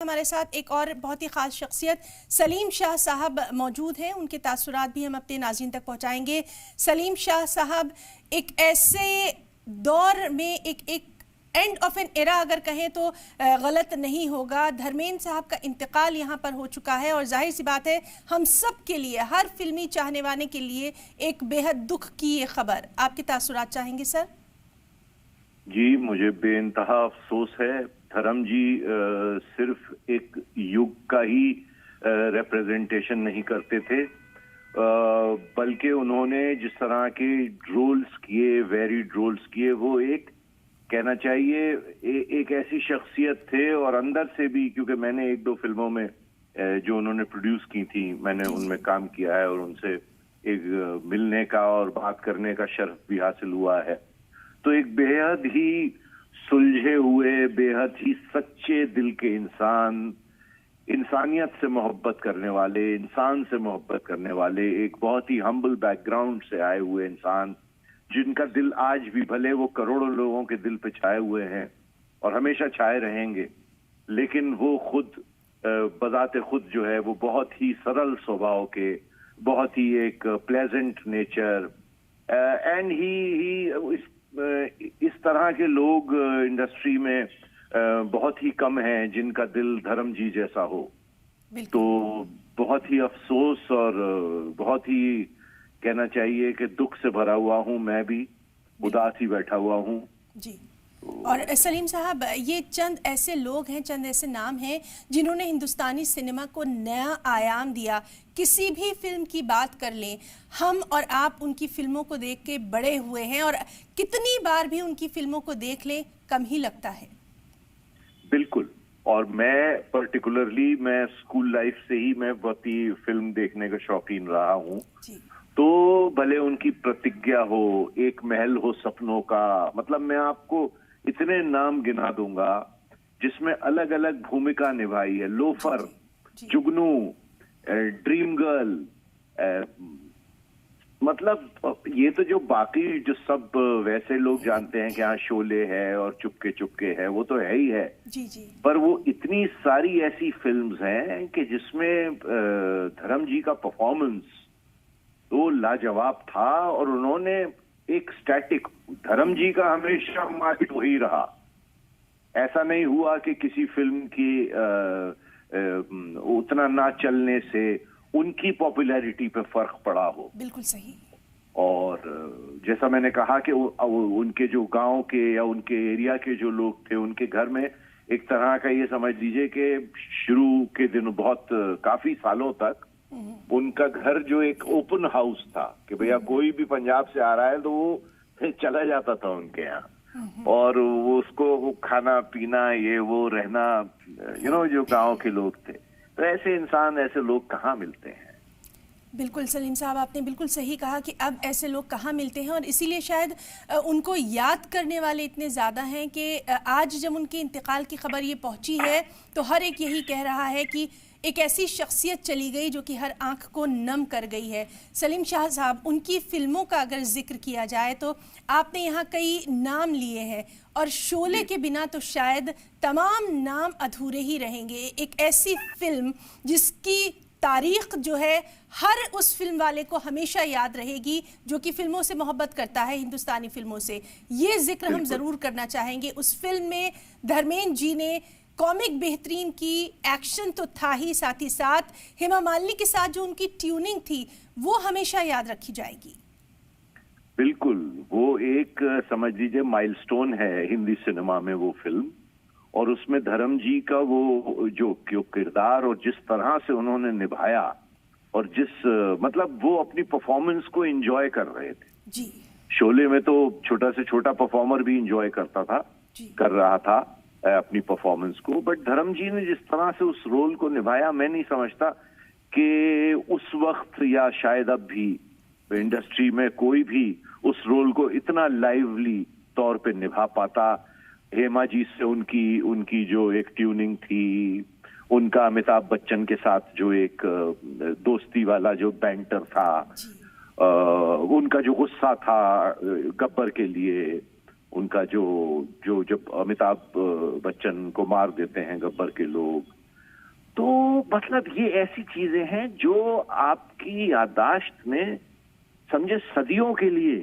हमारे साथ एक और बहुत ही ख़ास शख्सियत सलीम शाह साहब मौजूद हैं। उनके तासुरात भी हम अपने नाज़रीन तक पहुंचाएंगे। सलीम शाह साहब, एक ऐसे दौर में एक एंड ऑफ एन एरा अगर कहें तो गलत नहीं होगा। धर्मेंद्र साहब का इंतकाल यहाँ पर हो चुका है और जाहिर सी बात है हम सब के लिए, हर फिल्मी चाहने वाले के लिए एक बेहद दुख की ये खबर। आपके तासुरात चाहेंगे सर? जी, मुझे बेइंतहा अफसोस है। धर्म जी सिर्फ एक युग का ही रिप्रेजेंटेशन नहीं करते थे, बल्कि उन्होंने जिस तरह के रोल्स किए, वेरिड रोल्स किए, वो एक कहना चाहिए एक ऐसी शख्सियत थे। और अंदर से भी, क्योंकि मैंने एक दो फिल्मों में जो उन्होंने प्रोड्यूस की थी, मैंने उनमें काम किया है और उनसे एक मिलने का और बात करने का शर्फ भी हासिल हुआ है। तो एक बेहद ही सुलझे हुए, बेहद ही सच्चे दिल के इंसान, इंसानियत से मोहब्बत करने वाले, इंसान से मोहब्बत करने वाले, एक बहुत ही हम्बल बैकग्राउंड से आए हुए इंसान, जिनका दिल आज भी, भले वो करोड़ों लोगों के दिल पे छाए हुए हैं और हमेशा छाए रहेंगे, लेकिन वो खुद बजाते खुद जो है वो बहुत ही सरल स्वभाव के, बहुत ही एक प्लेजेंट नेचर, एंड ही इस तरह के लोग इंडस्ट्री में बहुत ही कम हैं जिनका दिल धर्म जी जैसा हो। तो बहुत ही अफसोस और बहुत ही कहना चाहिए कि दुख से भरा हुआ हूं। मैं भी उदास ही बैठा हुआ हूं जी। और सलीम साहब, ये चंद ऐसे लोग हैं, चंद ऐसे नाम हैं जिन्होंने हिंदुस्तानी सिनेमा को नया आयाम दिया। किसी भी फिल्म की बात कर लें, हम और आप उनकी फिल्मों को देख के बड़े हुए हैं और कितनी बार भी उनकी फिल्मों को देख लें कम ही लगता है। बिल्कुल। और मैं पर्टिकुलरली, मैं स्कूल लाइफ से ही मैं बहुत ही फिल्म देखने का शौकीन रहा हूँ। तो भले उनकी प्रतिज्ञा हो, एक महल हो सपनों का, मतलब मैं आपको इतने नाम गिना दूंगा जिसमें अलग अलग भूमिका निभाई है। लोफर, जुगनू, ड्रीम गर्ल, मतलब ये तो जो बाकी जो सब वैसे लोग जानते हैं कि हाँ शोले है और चुपके चुपके है, वो तो है ही है। जी जी। पर वो इतनी सारी ऐसी फिल्म्स हैं कि जिसमें धर्म जी का परफॉर्मेंस तो लाजवाब था। और उन्होंने एक स्टैटिक, धर्म जी का हमेशा मार्केट वही रहा। ऐसा नहीं हुआ कि किसी फिल्म की उतना ना चलने से उनकी पॉपुलैरिटी पे फर्क पड़ा हो। बिल्कुल सही। और जैसा मैंने कहा कि उनके जो गांव के या उनके एरिया के जो लोग थे, उनके घर में एक तरह का, ये समझ लीजिए कि शुरू के दिन बहुत काफी सालों तक उनका घर जो एक ओपन हाउस था कि भैया कोई भी पंजाब से आ रहा है तो वो चला जाता था उनके यहाँ, और वो उसको वो खाना पीना, ये वो रहना, जो गांव के लोग थे। तो ऐसे इंसान, ऐसे लोग कहाँ मिलते हैं। बिल्कुल सलीम साहब, आपने बिल्कुल सही कहा कि अब ऐसे लोग कहाँ मिलते हैं और इसीलिए शायद उनको याद करने वाले इतने ज़्यादा हैं कि आज जब उनके इंतकाल की खबर ये पहुंची है तो हर एक यही कह रहा है कि एक ऐसी शख्सियत चली गई जो कि हर आंख को नम कर गई है। सलीम शाह साहब, उनकी फिल्मों का अगर जिक्र किया जाए तो आपने यहाँ कई नाम लिए हैं और शोले के बिना तो शायद तमाम नाम अधूरे ही रहेंगे। एक ऐसी फिल्म जिसकी तारीख जो है हर उस फिल्म वाले को हमेशा याद रहेगी जो कि फिल्मों से मोहब्बत करता है, हिंदुस्तानी फिल्मों से। ये जिक्र हम ज़रूर करना चाहेंगे। उस फिल्म में धर्मेंद्र जी ने कॉमिक बेहतरीन की, एक्शन तो था ही, साथ ही साथ हेमा मालिनी के साथ जो उनकी ट्यूनिंग थी वो हमेशा याद रखी जाएगी। बिल्कुल, वो एक समझ लीजिए माइलस्टोन है हिंदी सिनेमा में वो फिल्म। और उसमें धर्म जी का वो जो किरदार और जिस तरह से उन्होंने निभाया, और मतलब वो अपनी परफॉर्मेंस को एंजॉय कर रहे थे जी। शोले में तो छोटा से छोटा परफॉर्मर भी एंजॉय करता था, कर रहा था अपनी परफॉर्मेंस को। बट धर्म जी ने जिस तरह से उस रोल को निभाया, मैं नहीं समझता कि उस वक्त या शायद अब भी इंडस्ट्री में कोई भी उस रोल को इतना लाइवली तौर पे निभा पाता। हेमा जी से उनकी जो एक ट्यूनिंग थी, उनका अमिताभ बच्चन के साथ जो एक दोस्ती वाला जो बैंटर था, उनका जो गुस्सा था गब्बर के लिए, उनका जो जब अमिताभ बच्चन को मार देते हैं गब्बर के लोग, मतलब ये ऐसी चीजें हैं जो आपकी याददाश्त में समझे सदियों के लिए,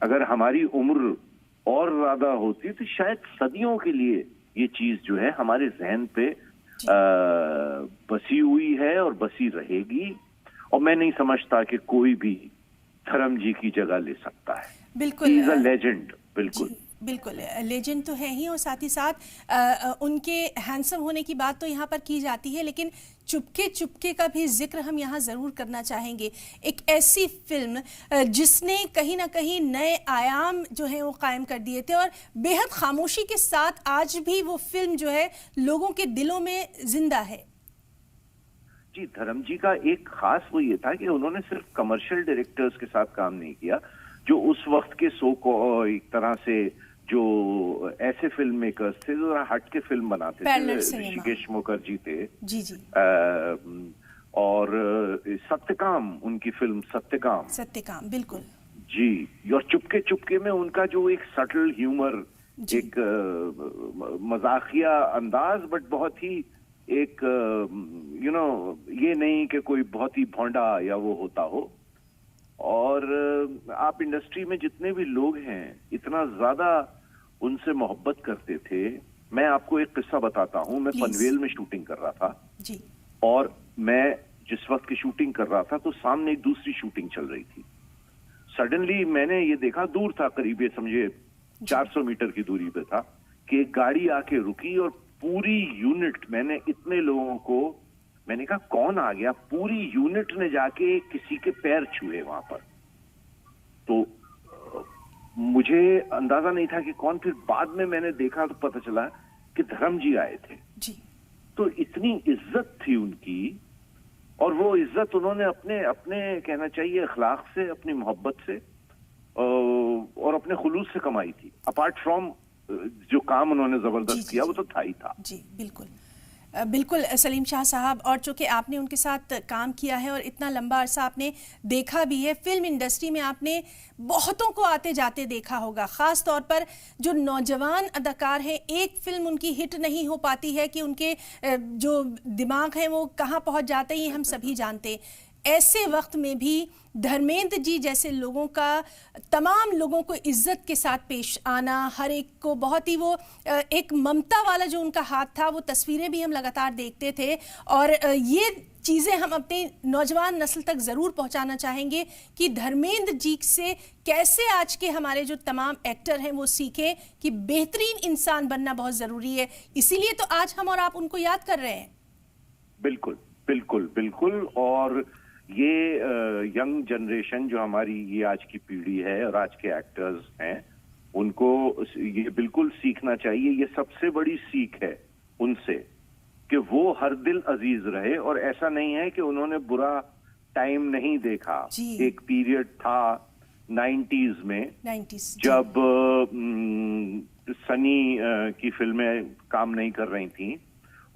अगर हमारी उम्र और ज्यादा होती तो शायद सदियों के लिए ये चीज जो है हमारे जहन पे बसी हुई है और बसी रहेगी। और मैं नहीं समझता कि कोई भी धर्म जी की जगह ले सकता है। बिल्कुल, ही इज अ लेजेंड। बिल्कुल बिल्कुल लेजेंड तो है ही, और साथ ही साथ उनके हैंडसम होने की बात तो यहाँ पर की जाती है, लेकिन चुपके चुपके का भी जिक्र हम यहाँ ज़रूर करना चाहेंगे। एक ऐसी फिल्म जिसने कहीं ना कहीं नए आयाम जो है वो कायम कर दिए थे, और बेहद खामोशी के साथ आज भी वो फिल्म जो है लोगों के दिलों में जिंदा है। जी, धर्म जी का एक खास वो ये था कि उन्होंने सिर्फ कमर्शियल डायरेक्टर्स के साथ काम नहीं किया जो उस वक्त के एक तरह से जो ऐसे फिल्म मेकर्स थे जो हट के फिल्म बनाते थे। ऋषिकेश मुखर्जी थे। जी जी। और सत्यकाम, उनकी फिल्म सत्यकाम बिल्कुल जी। और चुपके चुपके में उनका जो एक सटल ह्यूमर, एक मजाकिया अंदाज, बट बहुत ही एक ये नहीं कि कोई बहुत ही भोंडा या वो होता हो। और आप इंडस्ट्री में जितने भी लोग हैं इतना ज्यादा उनसे मोहब्बत करते थे। मैं आपको एक किस्सा बताता हूँ। मैं पनवेल में शूटिंग कर रहा था जी। और मैं जिस वक्त की शूटिंग कर रहा था तो सामने एक दूसरी शूटिंग चल रही थी। सडनली मैंने ये देखा, दूर था, करीब ये समझे 400 मीटर की दूरी पे था, कि एक गाड़ी आके रुकी और पूरी यूनिट, मैंने इतने लोगों को, मैंने कहा कौन आ गया, पूरी यूनिट ने जाके किसी के पैर छुए वहां पर। तो मुझे अंदाजा नहीं था कि कौन, फिर बाद में मैंने देखा तो पता चला कि धर्म जी आए थे जी। तो इतनी इज्जत थी उनकी, और वो इज्जत उन्होंने अपने अपने कहना चाहिए अखलाक से, अपनी मोहब्बत से और अपने खुलूस से कमाई थी। अपार्ट फ्रॉम जो काम उन्होंने जबरदस्त किया वो तो था ही था। जी बिल्कुल बिल्कुल सलीम शाह साहब, और चूँकि आपने उनके साथ काम किया है और इतना लंबा अरसा आपने देखा भी है, फिल्म इंडस्ट्री में आपने बहुतों को आते जाते देखा होगा। ख़ास तौर पर जो नौजवान अदाकार हैं, एक फिल्म उनकी हिट नहीं हो पाती है कि उनके जो दिमाग हैं वो कहाँ पहुँच जाते हैं, हम सभी जानते। ऐसे वक्त में भी धर्मेंद्र जी जैसे लोगों का तमाम लोगों को इज्जत के साथ पेश आना, हर एक को बहुत ही वो एक ममता वाला जो उनका हाथ था, वो तस्वीरें भी हम लगातार देखते थे। और ये चीज़ें हम अपने नौजवान नस्ल तक ज़रूर पहुंचाना चाहेंगे कि धर्मेंद्र जी से कैसे आज के हमारे जो तमाम एक्टर हैं वो सीखें कि बेहतरीन इंसान बनना बहुत ज़रूरी है। इसीलिए तो आज हम और आप उनको याद कर रहे हैं। बिल्कुल बिल्कुल बिल्कुल। और ये यंग जनरेशन जो हमारी ये आज की पीढ़ी है और आज के एक्टर्स हैं, उनको ये बिल्कुल सीखना चाहिए। ये सबसे बड़ी सीख है उनसे कि वो हर दिल अजीज रहे। और ऐसा नहीं है कि उन्होंने बुरा टाइम नहीं देखा। एक पीरियड था 90s में जब सनी की फिल्में काम नहीं कर रही थी,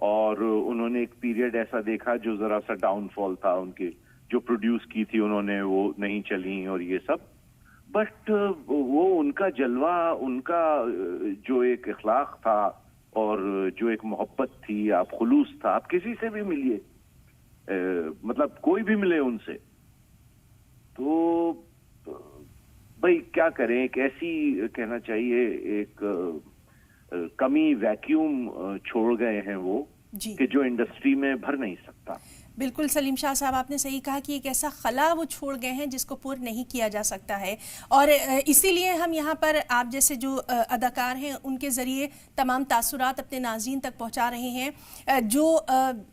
और उन्होंने एक पीरियड ऐसा देखा जो जरा सा डाउनफॉल था उनके, जो प्रोड्यूस की थी उन्होंने वो नहीं चली और ये सब। बट वो उनका जलवा, उनका जो एक इखलाक था और जो एक मोहब्बत थी, आप खुलूस था, आप किसी से भी मिलिए, मतलब कोई भी मिले उनसे, तो भाई क्या करें, एक ऐसी कहना चाहिए एक कमी, वैक्यूम छोड़ गए हैं वो कि जो इंडस्ट्री में भर नहीं सकता। बिल्कुल सलीम शाह साहब, आपने सही कहा कि एक ऐसा खला वो छोड़ गए हैं जिसको पूर्ण नहीं किया जा सकता है। और इसीलिए हम यहाँ पर आप जैसे जो अदाकार हैं उनके ज़रिए तमाम तासुरात अपने नाज़रीन तक पहुँचा रहे हैं। जो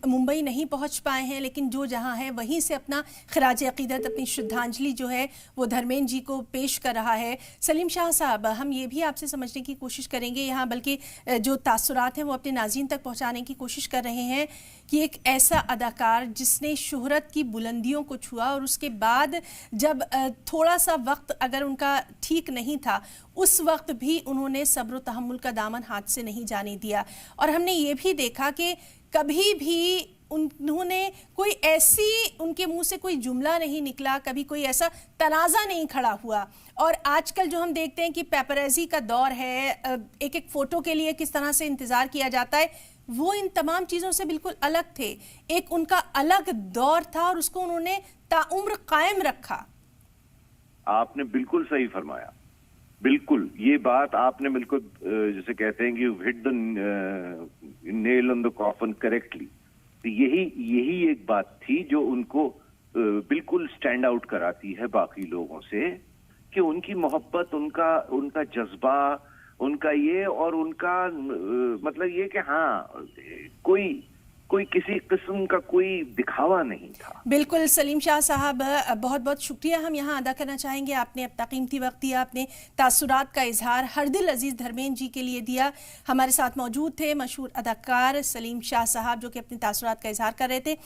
मुंबई नहीं पहुँच पाए हैं, लेकिन जो जहाँ है वहीं से अपना खराज अक़ीदत, अपनी श्रद्धांजलि जो है वो धर्मेंद्र जी को पेश कर रहा है। सलीम शाह साहब, हम ये भी आपसे समझने की कोशिश करेंगे यहाँ, बल्कि जो तासुरात हैं वो अपने नाज़रीन तक पहुँचाने की कोशिश कर रहे हैं कि एक ऐसा अदाकार जिसने शोहरत की बुलंदियों को छुआ, और उसके बाद जब थोड़ा सा वक्त अगर उनका ठीक नहीं था, उस वक्त भी उन्होंने सब्र तहम्मुल का दामन हाथ से नहीं जाने दिया। और हमने ये भी देखा कि कभी भी उन्होंने कोई ऐसी, उनके मुंह से कोई जुमला नहीं निकला, कभी कोई ऐसा तनाज़ा नहीं खड़ा हुआ। और आजकल जो हम देखते हैं कि पेपरैज़ी का दौर है, एक एक फ़ोटो के लिए किस तरह से इंतज़ार किया जाता है, वो इन तमाम चीज़ों से बिल्कुल अलग थे। एक उनका अलग दौर था और उसको उन्होंने ताउम्र कायम रखा। आपने बिल्कुल सही फरमाया, बिल्कुल ये बात आपने बिल्कुल जैसे कहते हैं कि hit the nail on the coffin correctly. तो यही एक बात थी जो उनको बिल्कुल स्टैंड आउट कराती है बाकी लोगों से, कि उनकी मोहब्बत, उनका जज्बा, उनका ये और उनका मतलब ये कि हाँ कोई किसी किस्म का कोई दिखावा नहीं था। बिल्कुल सलीम शाह साहब, बहुत बहुत शुक्रिया हम यहाँ अदा करना चाहेंगे। आपने अपना कीमती वक्त दिया, आपने तासुरात का इजहार हर दिल अजीज धर्मेंद्र जी के लिए दिया। हमारे साथ मौजूद थे मशहूर अदाकार सलीम शाह साहब जो कि अपने तासुरात का इजहार कर रहे थे।